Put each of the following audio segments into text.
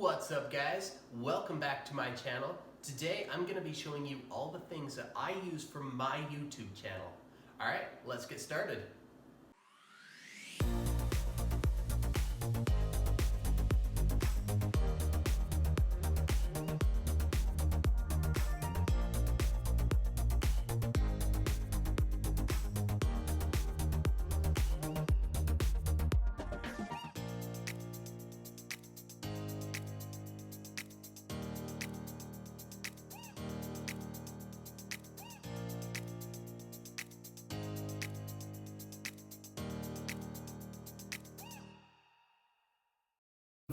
What's up guys? Welcome back to my channel. Today I'm going to be showing you all the things that I use for my YouTube channel. Alright, let's get started.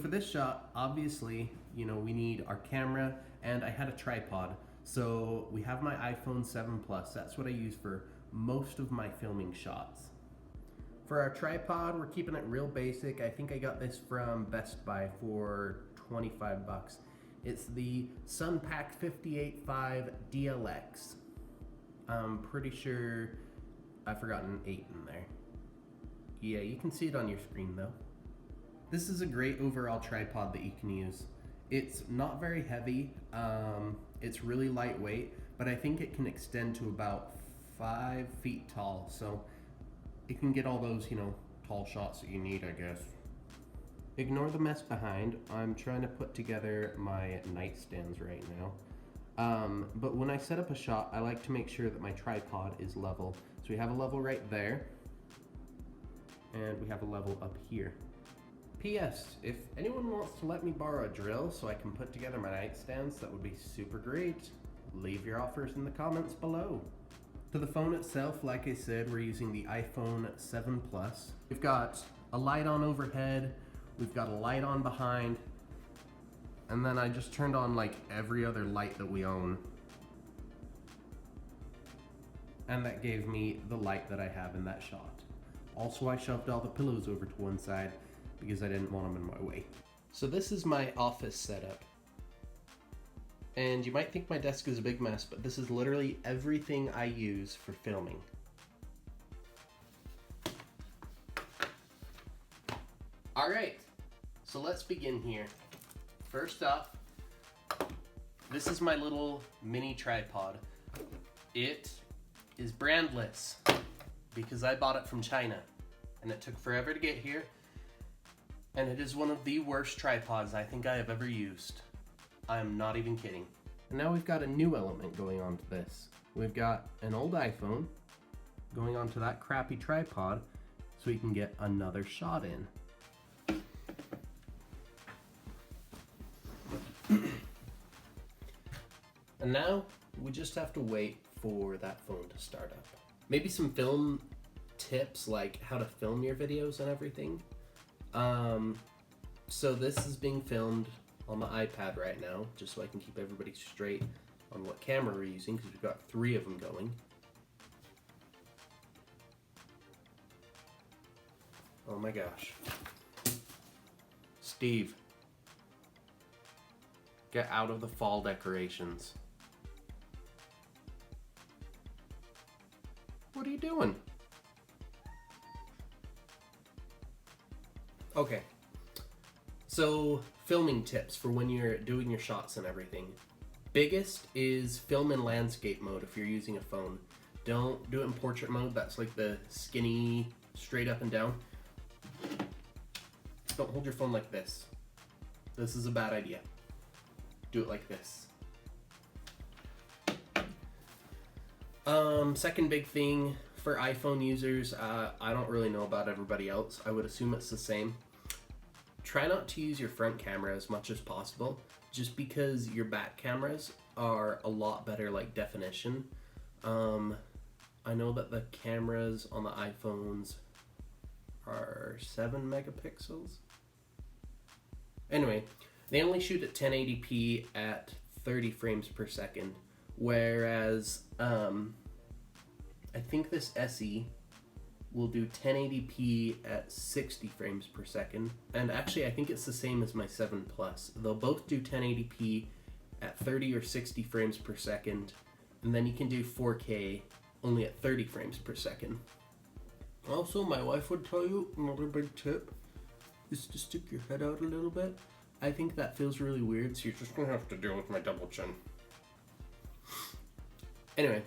For this shot, obviously, we need our camera, and I had a tripod. So we have my iPhone 7 Plus. That's what I use for most of my filming shots. For our tripod, we're keeping it real basic. I think I got this from Best Buy for 25 bucks. It's the Sunpack 58.5 DLX. I'm pretty sure I've forgotten 8 in there. Yeah, you can see it on your screen though. This is a great overall tripod that you can use. It's not very heavy, it's really lightweight, but I think it can extend to about 5 feet tall, so it can get all those, tall shots that you need, I guess. Ignore the mess behind. I'm trying to put together my nightstands right now. But when I set up a shot, I like to make sure that my tripod is level. So we have a level right there, and we have a level up here. P.S. If anyone wants to let me borrow a drill so I can put together my nightstands, that would be super great. Leave your offers in the comments below. To the phone itself, like I said, we're using the iPhone 7 Plus. We've got a light on overhead, we've got a light on behind, and then I just turned on like every other light that we own. And that gave me the light that I have in that shot. Also, I shoved all the pillows over to one side because I didn't want them in my way. So this is my office setup. And you might think my desk is a big mess, but this is literally everything I use for filming. Alright, so let's begin here. First off, this is my little mini tripod. It is brandless because I bought it from China and it took forever to get here. And it is one of the worst tripods I think I have ever used. I am not even kidding. And now we've got a new element going on to this. We've got an old iPhone going onto that crappy tripod so we can get another shot in. And now we just have to wait for that phone to start up. Maybe some film tips like how to film your videos and everything. So this is being filmed on my iPad right now, just so I can keep everybody straight on what camera we're using, because we've got 3 of them going. Oh my gosh. Steve, get out of the fall decorations. What are you doing? Okay, so filming tips for when you're doing your shots and everything. Biggest is film in landscape mode if you're using a phone. Don't do it in portrait mode, that's like the skinny, straight up and down. Don't hold your phone like this. This is a bad idea. Do it like this. Second big thing for iPhone users, I don't really know about everybody else. I would assume it's the same. Try not to use your front camera as much as possible, just because your back cameras are a lot better like definition. I know that the cameras on the iPhones are 7 megapixels. Anyway, they only shoot at 1080p at 30 frames per second, whereas I think this SE will do 1080p at 60 frames per second. And actually, I think it's the same as my 7 Plus. They'll both do 1080p at 30 or 60 frames per second. And then you can do 4K only at 30 frames per second. Also, my wife would tell you, another big tip is to stick your head out a little bit I think that feels really weird, so you're just gonna have to deal with my double chin. Anyway,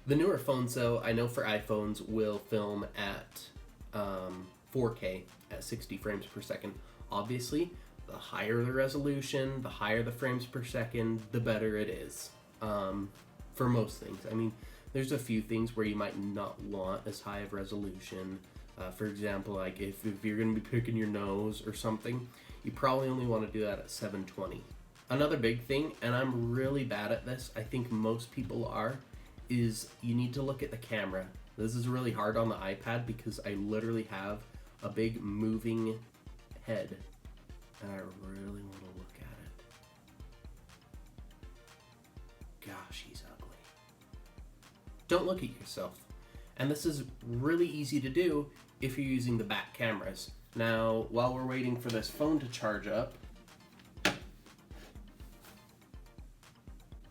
the newer phones, though, I know for iPhones, will film at 4K at 60 frames per second. Obviously, the higher the resolution, the higher the frames per second, the better it is. For most things. I mean, there's a few things where you might not want as high of resolution. For example, like if you're going to be picking your nose or something, you probably only want to do that at 720. Another big thing, and I'm really bad at this, I think most people are, is you need to look at the camera. This is really hard on the iPad because I literally have a big moving head, and I really want to look at it. Gosh, he's ugly. Don't look at yourself. And this is really easy to do if you're using the back cameras. Now, while we're waiting for this phone to charge up,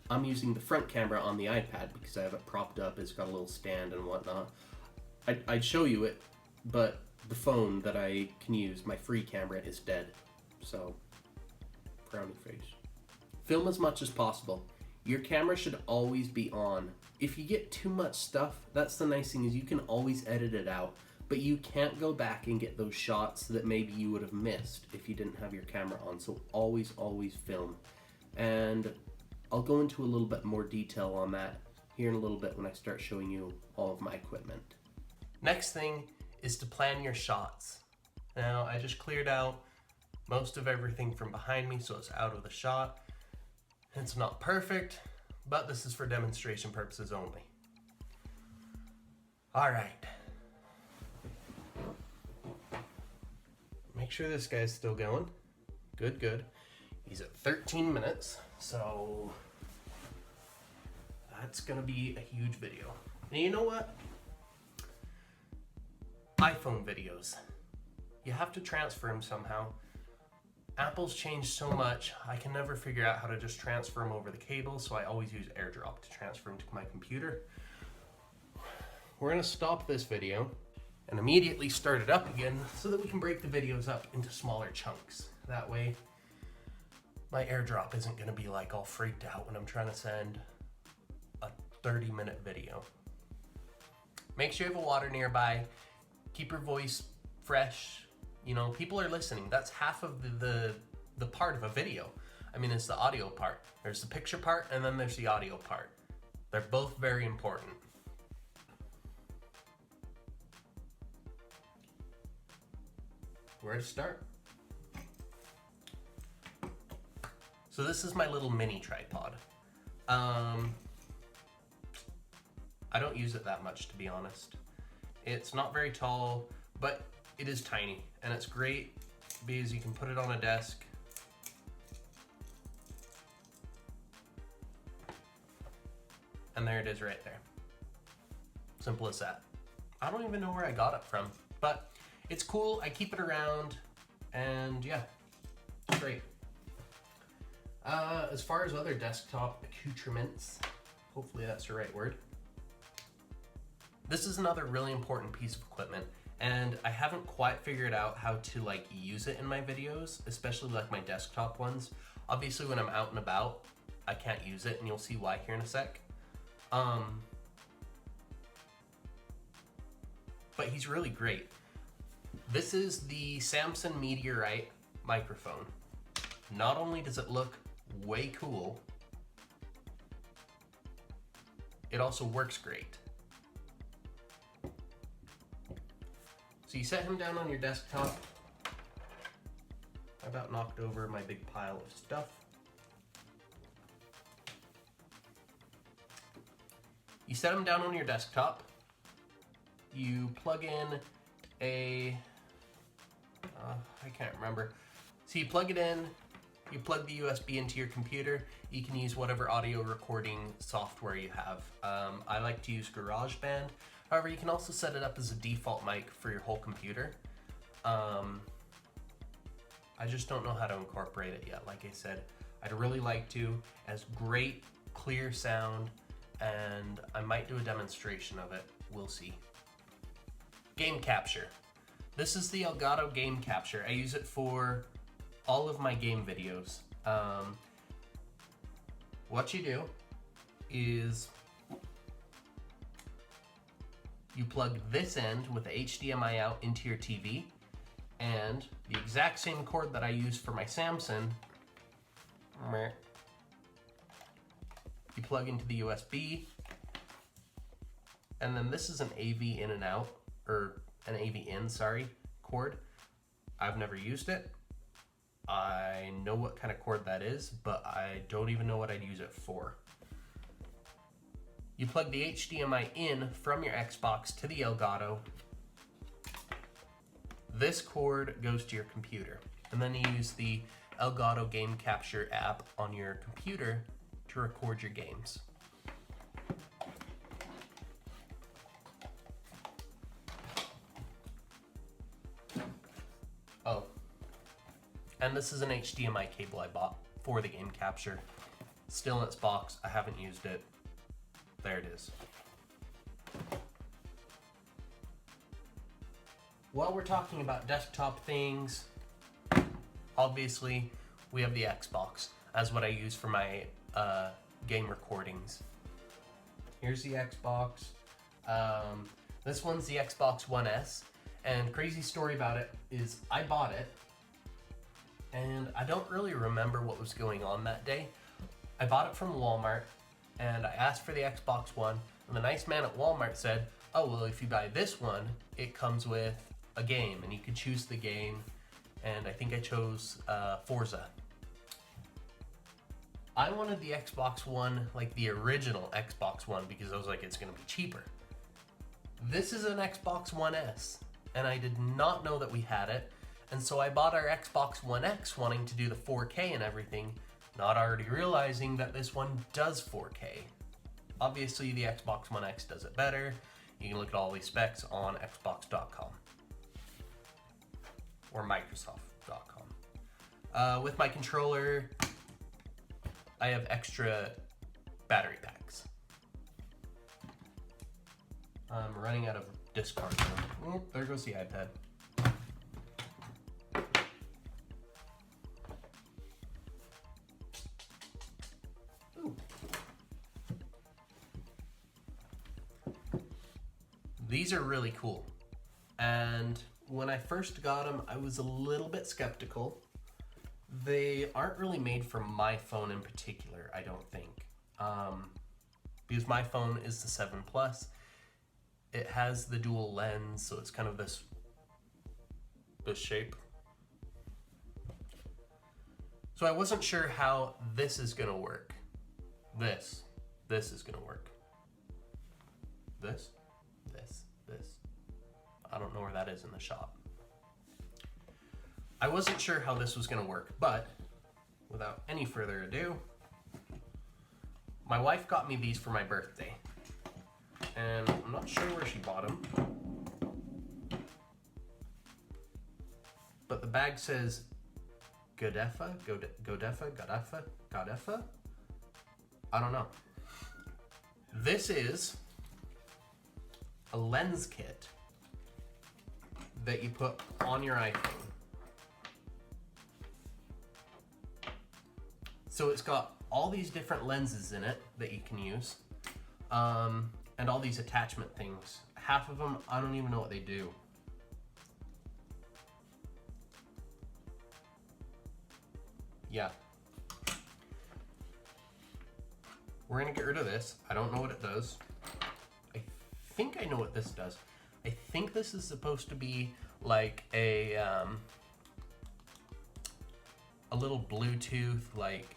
I'm using the front camera on the iPad because I have it propped up. It's got a little stand and whatnot. I'd show you it, but the phone that I can use, my free camera, is dead. So, frowny face. Film as much as possible. Your camera should always be on. If you get too much stuff, that's the nice thing, is you can always edit it out, but you can't go back and get those shots that maybe you would have missed if you didn't have your camera on. So always film. And I'll go into a little bit more detail on that here in a little bit when I start showing you all of my equipment. Next thing is to plan your shots. Now, I just cleared out most of everything from behind me, so it's out of the shot. It's not perfect, but this is for demonstration purposes only. All right. Make sure this guy's still going. Good. He's at 13 minutes, so that's gonna be a huge video. And you know what? iPhone videos. You have to transfer them somehow. Apple's changed so much, I can never figure out how to just transfer them over the cable, so I always use AirDrop to transfer them to my computer. We're gonna stop this video and immediately start it up again so that we can break the videos up into smaller chunks. That way, my AirDrop isn't gonna be like all freaked out when I'm trying to send a 30-minute video. Make sure you have a water nearby. Keep your voice fresh. You know, people are listening. That's half of the part of a video. I mean, it's the audio part. There's the picture part, and then there's the audio part. They're both very important. Where to start? So this is my little mini tripod. I don't use it that much, to be honest. It's not very tall, but it is tiny, and it's great because you can put it on a desk. And there it is right there. Simple as that. I don't even know where I got it from, but it's cool. I keep it around, and yeah, it's great. As far as other desktop accoutrements, hopefully that's the right word. This is another really important piece of equipment, and I haven't quite figured out how to like use it in my videos, especially like my desktop ones. Obviously when I'm out and about, I can't use it, and you'll see why here in a sec. But he's really great. This is the Samson Meteorite microphone. Not only does it look way cool, it also works great. So you set him down on your desktop. I about knocked over my big pile of stuff. You set him down on your desktop. You plug in a, I can't remember. So you plug it in, you plug the USB into your computer. You can use whatever audio recording software you have. I like to use GarageBand. However, you can also set it up as a default mic for your whole computer. I just don't know how to incorporate it yet. Like I said, I'd really like to. It has great, clear sound, and I might do a demonstration of it. We'll see. Game capture. This is the Elgato Game Capture. I use it for all of my game videos. What you do is you plug this end with the HDMI out into your TV, and the exact same cord that I use for my Samsung, you plug into the USB, and then this is an AV in and out, or an AV in, sorry, cord. I've never used it. I know what kind of cord that is, but I don't even know what I'd use it for. You plug the HDMI in from your Xbox to the Elgato. This cord goes to your computer, and then you use the Elgato Game Capture app on your computer to record your games. Oh, and this is an HDMI cable I bought for the Game Capture. Still in its box, I haven't used it. There it is. While we're talking about desktop things, obviously we have the Xbox as what I use for my game recordings. Here's the Xbox. This one's the Xbox One S, and crazy story about it is I bought it and I don't really remember what was going on that day. I bought it from Walmart and I asked for the Xbox One, and the nice man at Walmart said, oh, well, if you buy this one, it comes with a game and you can choose the game, and I think I chose Forza. I wanted the Xbox One, like the original Xbox One, because I was like, it's gonna be cheaper. This is an Xbox One S, and I did not know that we had it, and so I bought our Xbox One X wanting to do the 4K and everything, not already realizing that this one does 4K. Obviously, the Xbox One X does it better. You can look at all these specs on Xbox.com or Microsoft.com. With my controller, I have extra battery packs. I'm running out of discards. Oh, there goes the iPad. Ooh. These are really cool. And when I first got them, I was a little bit skeptical. They aren't really made for my phone in particular, I don't think. Because my phone is the 7 Plus. It has the dual lens, so it's kind of this shape. So I wasn't sure how this is gonna work. This is gonna work. This. I don't know where that is in the shot. I wasn't sure how this was gonna work, but without any further ado, my wife got me these for my birthday. And I'm not sure where she bought them. But the bag says Godefa? I don't know. This is a lens kit that you put on your iPhone. So it's got all these different lenses in it that you can use, and all these attachment things. Half of them, I don't even know what they do. Yeah. We're gonna get rid of this. I don't know what it does. I think I know what this does. I think this is supposed to be like a little Bluetooth, like,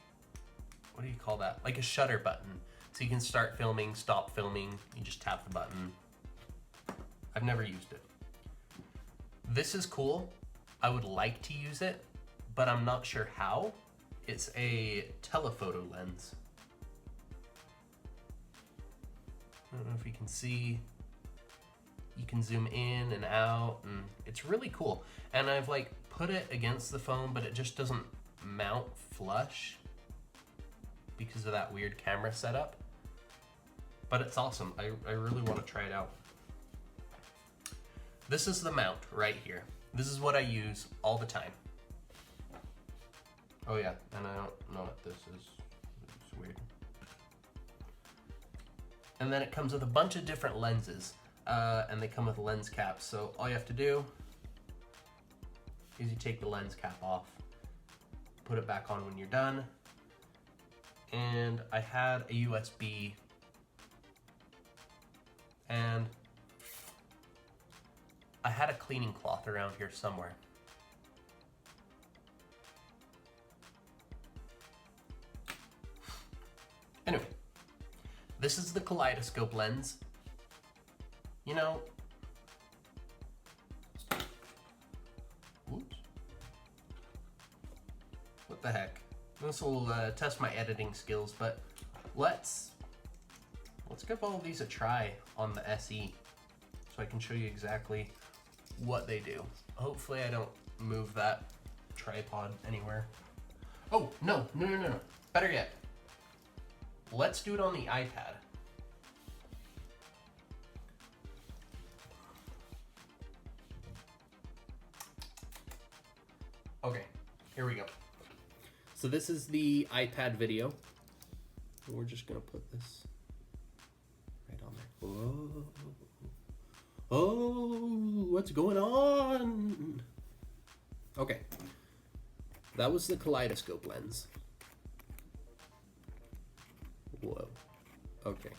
what do you call that? Like a shutter button. So you can start filming, stop filming, you just tap the button. I've never used it. This is cool. I would like to use it, but I'm not sure how. It's a telephoto lens. I don't know if you can see. You can zoom in and out, and it's really cool. And I've like put it against the phone, but it just doesn't mount flush because of that weird camera setup. But it's awesome. I really want to try it out. This is the mount right here. This is what I use all the time. Oh yeah, and I don't know what this is. It's weird. And then it comes with a bunch of different lenses, and they come with lens caps. So all you have to do is you take the lens cap off, put it back on when you're done. And I had a USB, and I had a cleaning cloth around here somewhere. Anyway, this is the kaleidoscope lens. You know, oops. What the heck? This will test my editing skills, but let's give all of these a try on the SE so I can show you exactly what they do. Hopefully I don't move that tripod anywhere. Oh, no. Better yet, let's do it on the iPad. Okay, here we go. So this is the iPad video. We're just gonna put this right on there. Whoa. Oh, what's going on? Okay, that was the kaleidoscope lens. Whoa. Okay,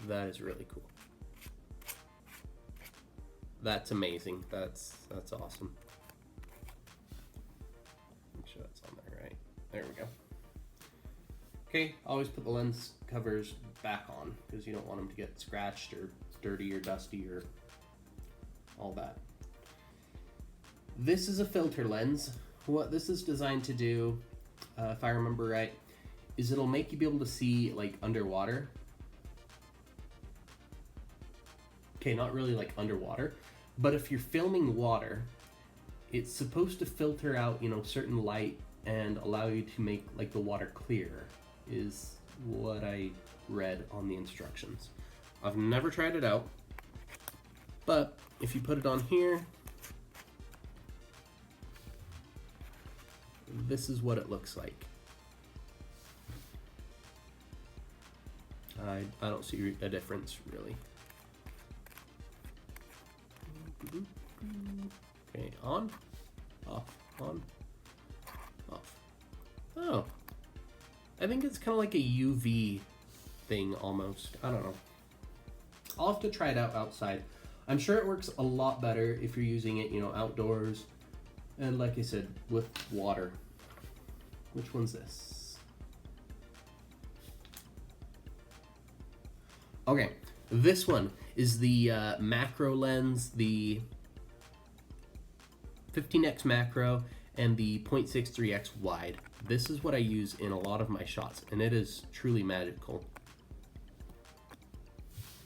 that is really cool. That's amazing. That's awesome. Make sure that's on there, right? There we go. Okay, always put the lens covers back on because you don't want them to get scratched or dirty or dusty or all that. This is a filter lens. What this is designed to do, if I remember right, is it'll make you be able to see like underwater. Okay, not really like underwater, but if you're filming water, it's supposed to filter out, you know, certain light and allow you to make like the water clear, is what I read on the instructions. I've never tried it out, but if you put it on here, this is what it looks like. I don't see a difference really. Okay, on, off, on, off. Oh, I think it's kind of like a UV thing almost. I don't know. I'll have to try it out outside. I'm sure it works a lot better if you're using it, you know, outdoors. And like I said, with water. Which one's this? Okay, this one is the macro lens, the 15x macro and the 0.63x wide. This is what I use in a lot of my shots, and it is truly magical.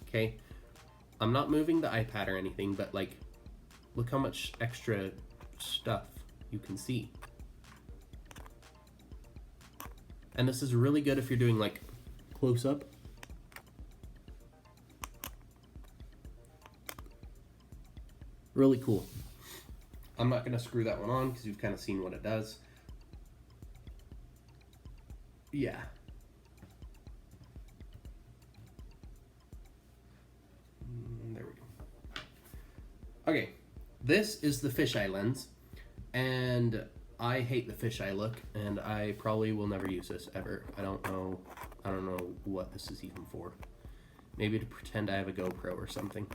Okay, I'm not moving the iPad or anything, but like, look how much extra stuff you can see. And this is really good if you're doing like close up. Really cool. I'm not gonna screw that one on because you've kind of seen what it does. Yeah. There we go. Okay, this is the fisheye lens, and I hate the fisheye look, and I probably will never use this ever. I don't know what this is even for. Maybe to pretend I have a GoPro or something.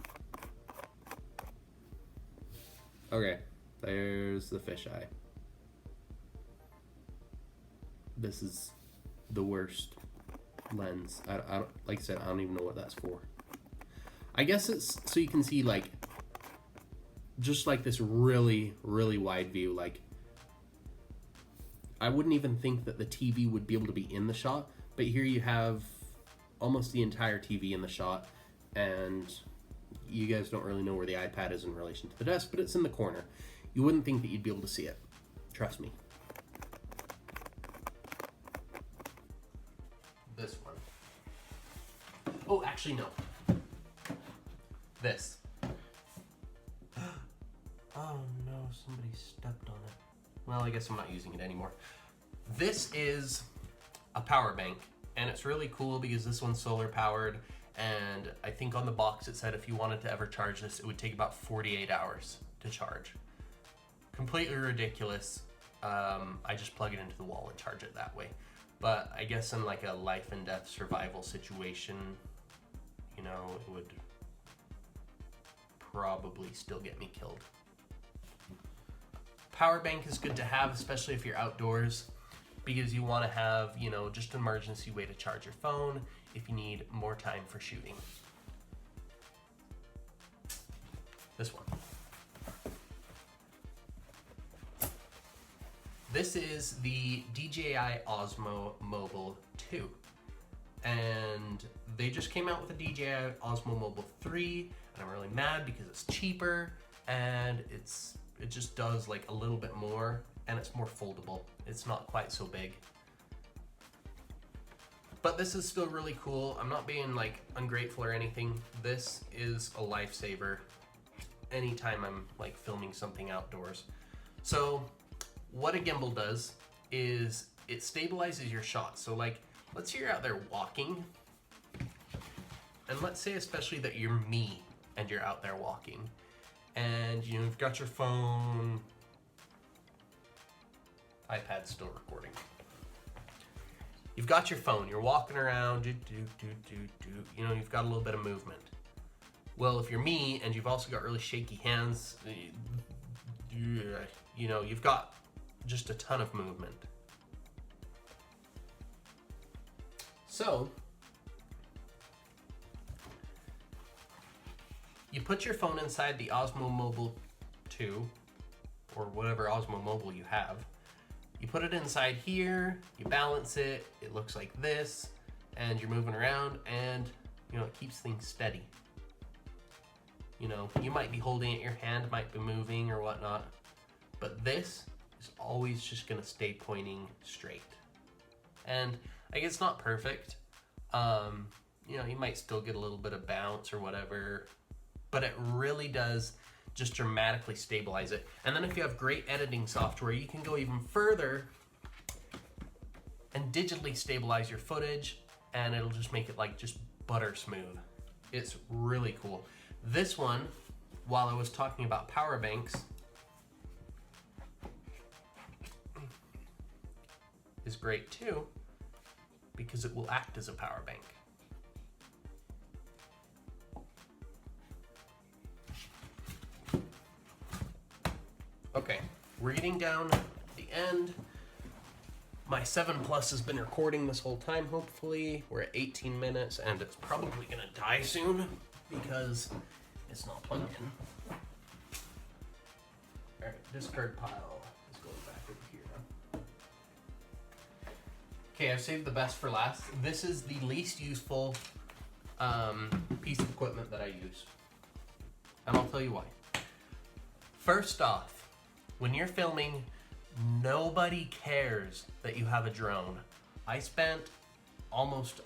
Okay, there's the fisheye. This is the worst lens. I don't, like I said, I don't even know what that's for. I guess it's so you can see like just like this really, really wide view. Like, I wouldn't even think that the TV would be able to be in the shot, but here you have almost the entire TV in the shot, and you guys don't really know where the iPad is in relation to the desk, but it's in the corner. You wouldn't think that you'd be able to see it. Trust me. This one. Oh, actually, no. This. Oh no, somebody stepped on it. Well, I guess I'm not using it anymore. This is a power bank, and it's really cool because this one's solar powered, and I think on the box it said if you wanted to ever charge this, it would take about 48 hours to charge. Completely ridiculous. I just plug it into the wall and charge it that way. But I guess in like a life and death survival situation, you know, it would probably still get me killed. Power bank is good to have, especially if you're outdoors, because you want to have, you know, just an emergency way to charge your phone if you need more time for shooting. This one. This is the DJI Osmo Mobile 2. And they just came out with the DJI Osmo Mobile 3, and I'm really mad because it's cheaper and it just does like a little bit more, and it's more foldable. It's not quite so big. But this is still really cool. I'm not being like ungrateful or anything. This is a lifesaver anytime I'm like filming something outdoors. So what a gimbal does is it stabilizes your shot. So like, let's say you're out there walking, and let's say especially that you're me and you're out there walking, and you know, you've got your phone, iPad's still recording. You've got your phone, you're walking around, you know, you've got a little bit of movement. Well, if you're me and you've also got really shaky hands, you know, you've got just a ton of movement. So, you put your phone inside the Osmo Mobile 2, or whatever Osmo Mobile you have. You put it inside here, you balance it, it looks like this, and you're moving around, and you know, it keeps things steady. You know, you might be holding it, your hand might be moving or whatnot, but this is always just gonna stay pointing straight. And I guess it's not perfect. You know, you might still get a little bit of bounce or whatever, but it really does just dramatically stabilize it. And then if you have great editing software, you can go even further and digitally stabilize your footage, and it'll just make it like just butter smooth. It's really cool. This one, while I was talking about power banks, is great too, because it will act as a power bank. Okay, we're getting down to the end. My 7 Plus has been recording this whole time, hopefully. We're at 18 minutes, and it's probably gonna die soon because it's not plugged in. All right, discard pile is going back over here now. Okay, I've saved the best for last. This is the least useful piece of equipment that I use, and I'll tell you why. First off, when you're filming, nobody cares that you have a drone. I spent almost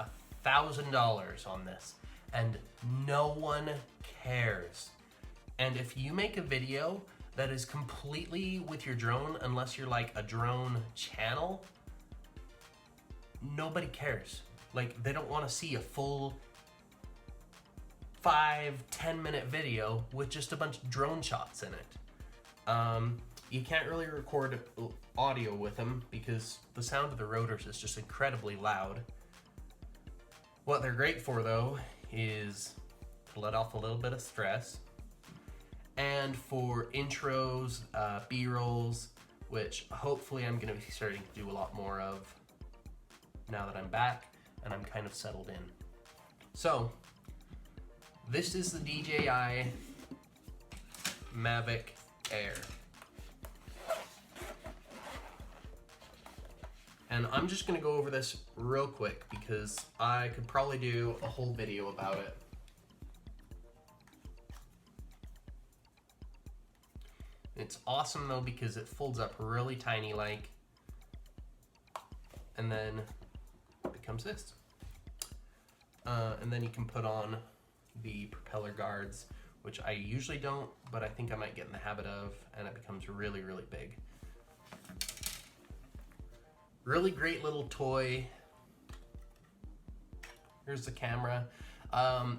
$1,000 on this, and no one cares. And if you make a video that is completely with your drone, unless you're like a drone channel, nobody cares. Like, they don't want to see a full 5-10 minute video with just a bunch of drone shots in it. You can't really record audio with them because the sound of the rotors is just incredibly loud. What they're great for though is to let off a little bit of stress, and for intros, B-rolls, which hopefully I'm going to be starting to do a lot more of now that I'm back and I'm kind of settled in. So, this is the DJI Mavic Air. And I'm just gonna go over this real quick because I could probably do a whole video about it. It's awesome though because it folds up really tiny like, and then it becomes this. And then you can put on the propeller guards, which I usually don't, but I think I might get in the habit of, and it becomes really, really big. Really great little toy. Here's the camera.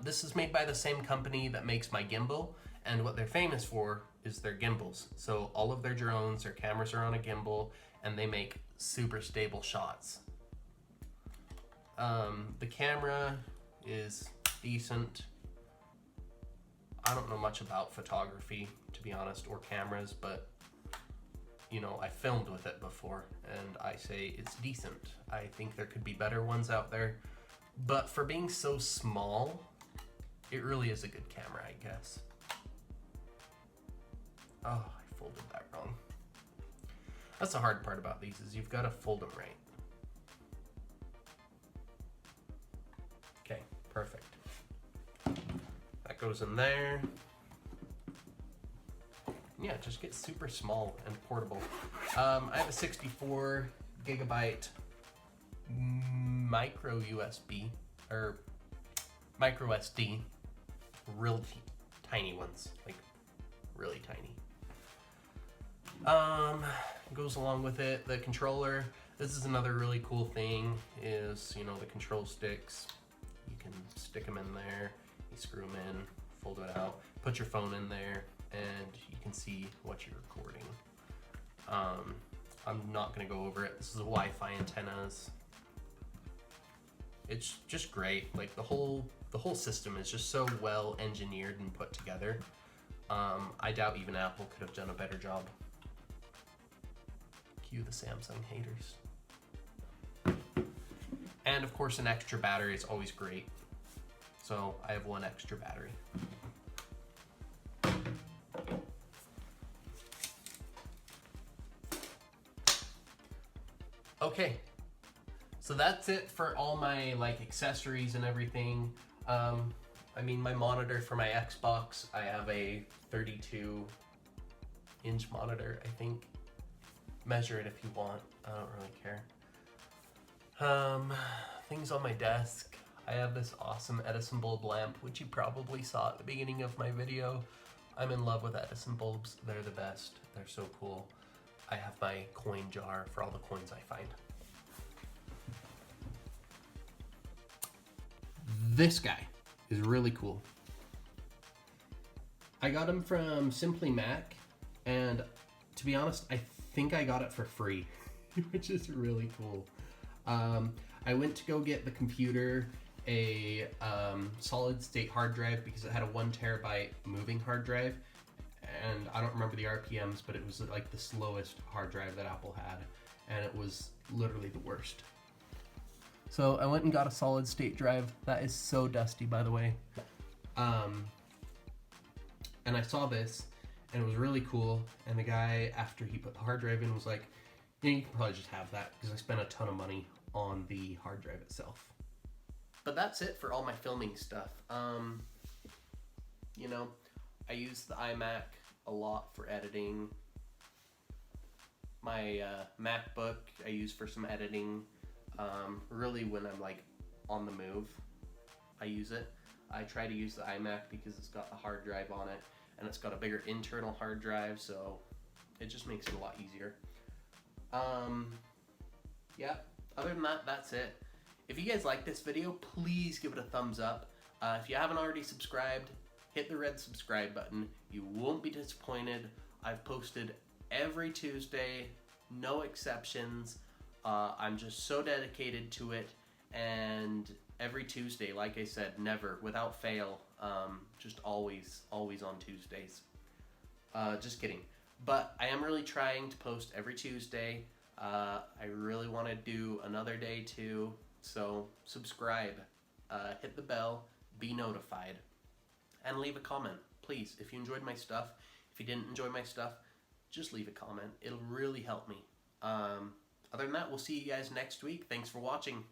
This is made by the same company that makes my gimbal, and what they're famous for is their gimbals. So all of their drones, their cameras are on a gimbal, and they make super stable shots. The camera is decent. I don't know much about photography, to be honest, or cameras, but you know, I filmed with it before, and I say it's decent. I think there could be better ones out there, but for being so small, it really is a good camera, I guess. Oh, I folded that wrong. That's the hard part about these, is you've got to fold them right. Okay, perfect. That goes in there. Yeah, it just gets super small and portable. I have a 64 gigabyte micro USB, or micro SD, real tiny ones, like really tiny. Goes along with it, the controller. This is another really cool thing, is, you know, the control sticks. You can stick them in there, you screw them in, fold it out, put your phone in there, and you can see what you're recording. I'm not gonna go over it. This is a Wi-Fi antennas. It's just great. Like the whole system is just so well engineered and put together. I doubt even Apple could have done a better job. Cue the Samsung haters. And of course, an extra battery is always great. So I have one extra battery. Okay, so that's it for all my like accessories and everything. I mean, my monitor for my Xbox, I have a 32-inch monitor, I think. Measure it if you want, I don't really care. Things on my desk. I have this awesome Edison bulb lamp, which you probably saw at the beginning of my video. I'm in love with Edison bulbs, they're the best, they're so cool. I have my coin jar for all the coins I find. This guy is really cool. I got him from Simply Mac, and to be honest, I think I got it for free, which is really cool. I went to go get the computer a solid state hard drive because it had a 1 terabyte moving hard drive, and I don't remember the RPMs, but it was like the slowest hard drive that Apple had, and it was literally the worst. So I went and got a solid state drive. That is so dusty, by the way. And I saw this, and it was really cool, and the guy, after he put the hard drive in, was like, yeah, you can probably just have that, because I spent a ton of money on the hard drive itself. But that's it for all my filming stuff. You know, I use the iMac a lot for editing. My MacBook I use for some editing. Really when I'm like on the move, I use it. I try to use the iMac because it's got the hard drive on it, and it's got a bigger internal hard drive, so it just makes it a lot easier. Yeah, other than that, that's it. If you guys like this video, please give it a thumbs up. If you haven't already subscribed, hit the red subscribe button. You won't be disappointed. I've posted every Tuesday, no exceptions. I'm just so dedicated to it, and every Tuesday, like I said, never, without fail, just always on Tuesdays. Just kidding. But I am really trying to post every Tuesday. I really want to do another day too, so subscribe, hit the bell, be notified, and leave a comment, please. If you enjoyed my stuff, if you didn't enjoy my stuff, just leave a comment. It'll really help me. Other than that, we'll see you guys next week. Thanks for watching.